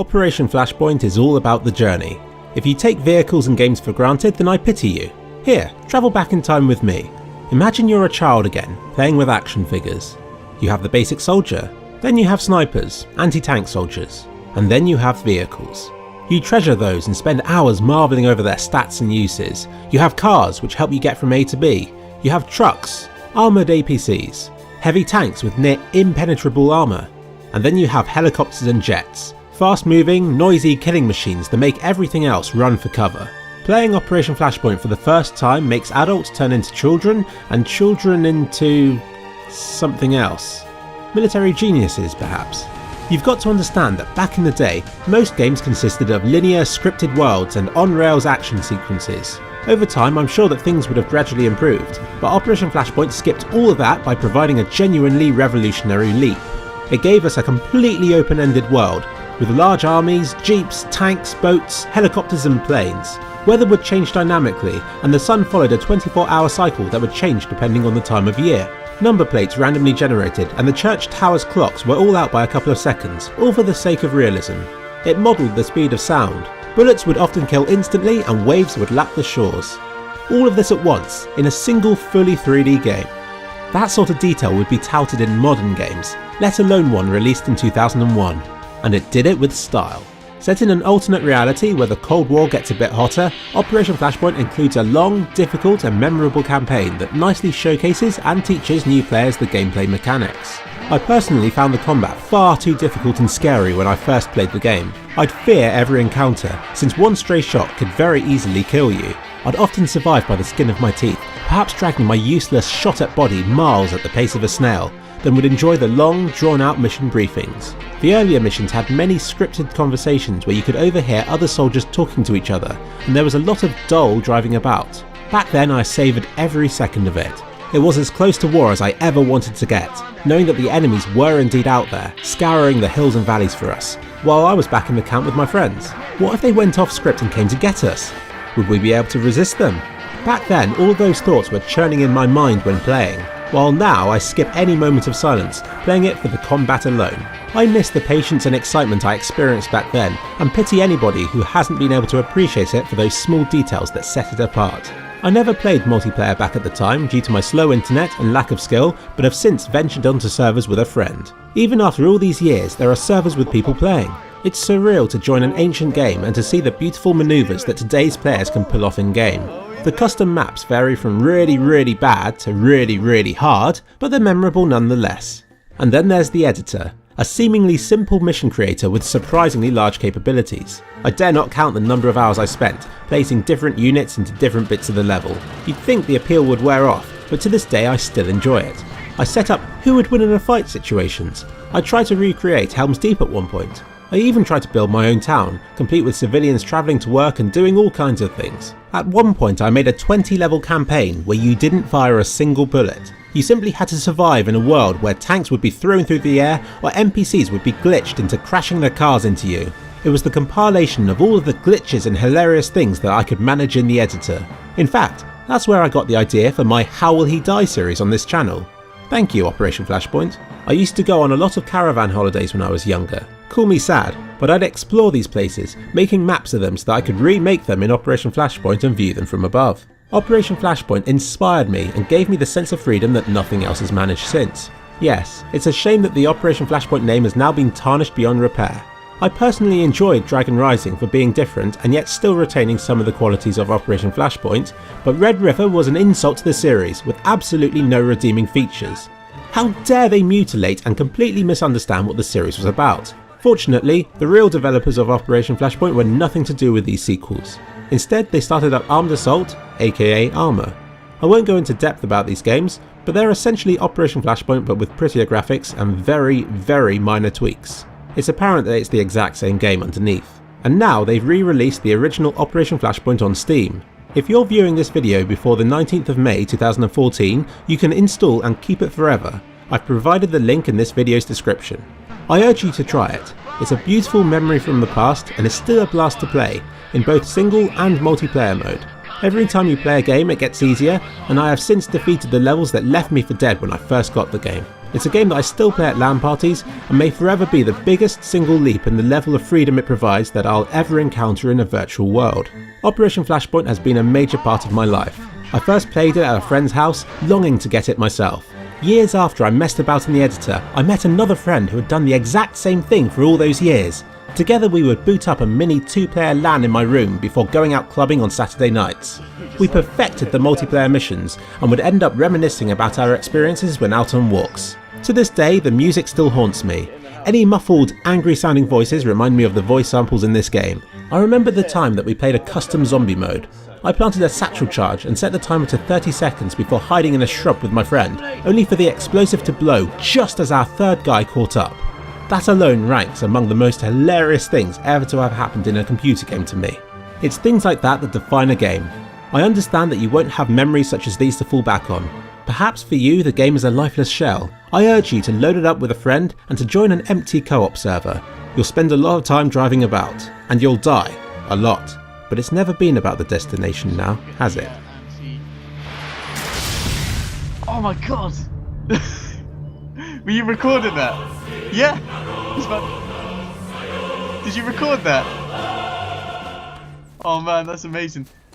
Operation Flashpoint is all about the journey. If you take vehicles and games for granted, then I pity you. Here, travel back in time with me. Imagine you're a child again, playing with action figures. You have the basic soldier, then you have snipers, anti-tank soldiers, and then you have vehicles. You treasure those and spend hours marvelling over their stats and uses. You have cars which help you get from A to B. You have trucks, armoured APCs, heavy tanks with near impenetrable armour, and then you have helicopters and jets, fast moving, noisy killing machines that make everything else run for cover. Playing Operation Flashpoint for the first time makes adults turn into children and children into something else. Military geniuses, perhaps. You've got to understand that back in the day, most games consisted of linear, scripted worlds and on-rails action sequences. Over time, I'm sure that things would have gradually improved, but Operation Flashpoint skipped all of that by providing a genuinely revolutionary leap. It gave us a completely open-ended world, with large armies, jeeps, tanks, boats, helicopters and planes. Weather would change dynamically, and the sun followed a 24-hour cycle that would change depending on the time of year. Number plates randomly generated, and the church tower's clocks were all out by a couple of seconds, all for the sake of realism. It modelled the speed of sound. Bullets would often kill instantly, and waves would lap the shores. All of this at once, in a single fully 3D game. That sort of detail would be touted in modern games, let alone one released in 2001. And it did it with style. Set in an alternate reality where the Cold War gets a bit hotter, Operation Flashpoint includes a long, difficult and memorable campaign that nicely showcases and teaches new players the gameplay mechanics. I personally found the combat far too difficult and scary when I first played the game. I'd fear every encounter, since one stray shot could very easily kill you. I'd often survive by the skin of my teeth, perhaps dragging my useless shot-at body miles at the pace of a snail, then would enjoy the long, drawn-out mission briefings. The earlier missions had many scripted conversations where you could overhear other soldiers talking to each other, and there was a lot of dull driving about. Back then I savoured every second of it. It was as close to war as I ever wanted to get, knowing that the enemies were indeed out there, scouring the hills and valleys for us, while I was back in the camp with my friends. What if they went off script and came to get us? Would we be able to resist them? Back then, all those thoughts were churning in my mind when playing, while now I skip any moment of silence, playing it for the combat alone. I miss the patience and excitement I experienced back then, and pity anybody who hasn't been able to appreciate it for those small details that set it apart. I never played multiplayer back at the time due to my slow internet and lack of skill, but have since ventured onto servers with a friend. Even after all these years, there are servers with people playing. It's surreal to join an ancient game and to see the beautiful manoeuvres that today's players can pull off in game. The custom maps vary from really bad to really hard, but they're memorable nonetheless. And then there's the editor, a seemingly simple mission creator with surprisingly large capabilities. I dare not count the number of hours I spent placing different units into different bits of the level. You'd think the appeal would wear off, but to this day I still enjoy it. I set up who would win in a fight situations. I tried to recreate Helm's Deep at one point. I even tried to build my own town, complete with civilians travelling to work and doing all kinds of things. At one point I made a 20-level campaign where you didn't fire a single bullet. You simply had to survive in a world where tanks would be thrown through the air or NPCs would be glitched into crashing their cars into you. It was the compilation of all of the glitches and hilarious things that I could manage in the editor. In fact, that's where I got the idea for my How Will He Die series on this channel. Thank you, Operation Flashpoint. I used to go on a lot of caravan holidays when I was younger. Call me sad, but I'd explore these places, making maps of them so that I could remake them in Operation Flashpoint and view them from above. Operation Flashpoint inspired me and gave me the sense of freedom that nothing else has managed since. Yes, it's a shame that the Operation Flashpoint name has now been tarnished beyond repair. I personally enjoyed Dragon Rising for being different and yet still retaining some of the qualities of Operation Flashpoint, but Red River was an insult to the series with absolutely no redeeming features. How dare they mutilate and completely misunderstand what the series was about? Fortunately, the real developers of Operation Flashpoint were nothing to do with these sequels. Instead, they started up Armed Assault, aka Armour. I won't go into depth about these games, but they're essentially Operation Flashpoint but with prettier graphics and very minor tweaks. It's apparent that it's the exact same game underneath. And now they've re-released the original Operation Flashpoint on Steam. If you're viewing this video before the 19th of May 2014, you can install and keep it forever. I've provided the link in this video's description. I urge you to try it. It's a beautiful memory from the past and is still a blast to play, in both single and multiplayer mode. Every time you play a game it gets easier, and I have since defeated the levels that left me for dead when I first got the game. It's a game that I still play at LAN parties and may forever be the biggest single leap in the level of freedom it provides that I'll ever encounter in a virtual world. Operation Flashpoint has been a major part of my life. I first played it at a friend's house, longing to get it myself. Years after I messed about in the editor, I met another friend who had done the exact same thing for all those years. Together we would boot up a mini 2-player LAN in my room before going out clubbing on Saturday nights. We perfected the multiplayer missions and would end up reminiscing about our experiences when out on walks. To this day, the music still haunts me. Any muffled, angry sounding voices remind me of the voice samples in this game. I remember the time that we played a custom zombie mode. I planted a satchel charge and set the timer to 30 seconds before hiding in a shrub with my friend, only for the explosive to blow just as our third guy caught up. That alone ranks among the most hilarious things ever to have happened in a computer game to me. It's things like that that define a game. I understand that you won't have memories such as these to fall back on. Perhaps for you the game is a lifeless shell. I urge you to load it up with a friend and to join an empty co-op server. You'll spend a lot of time driving about, and you'll die. A lot. But it's never been about the destination now, has it? Oh my god! Were you recording that? Yeah! Did you record that? Oh man, that's amazing.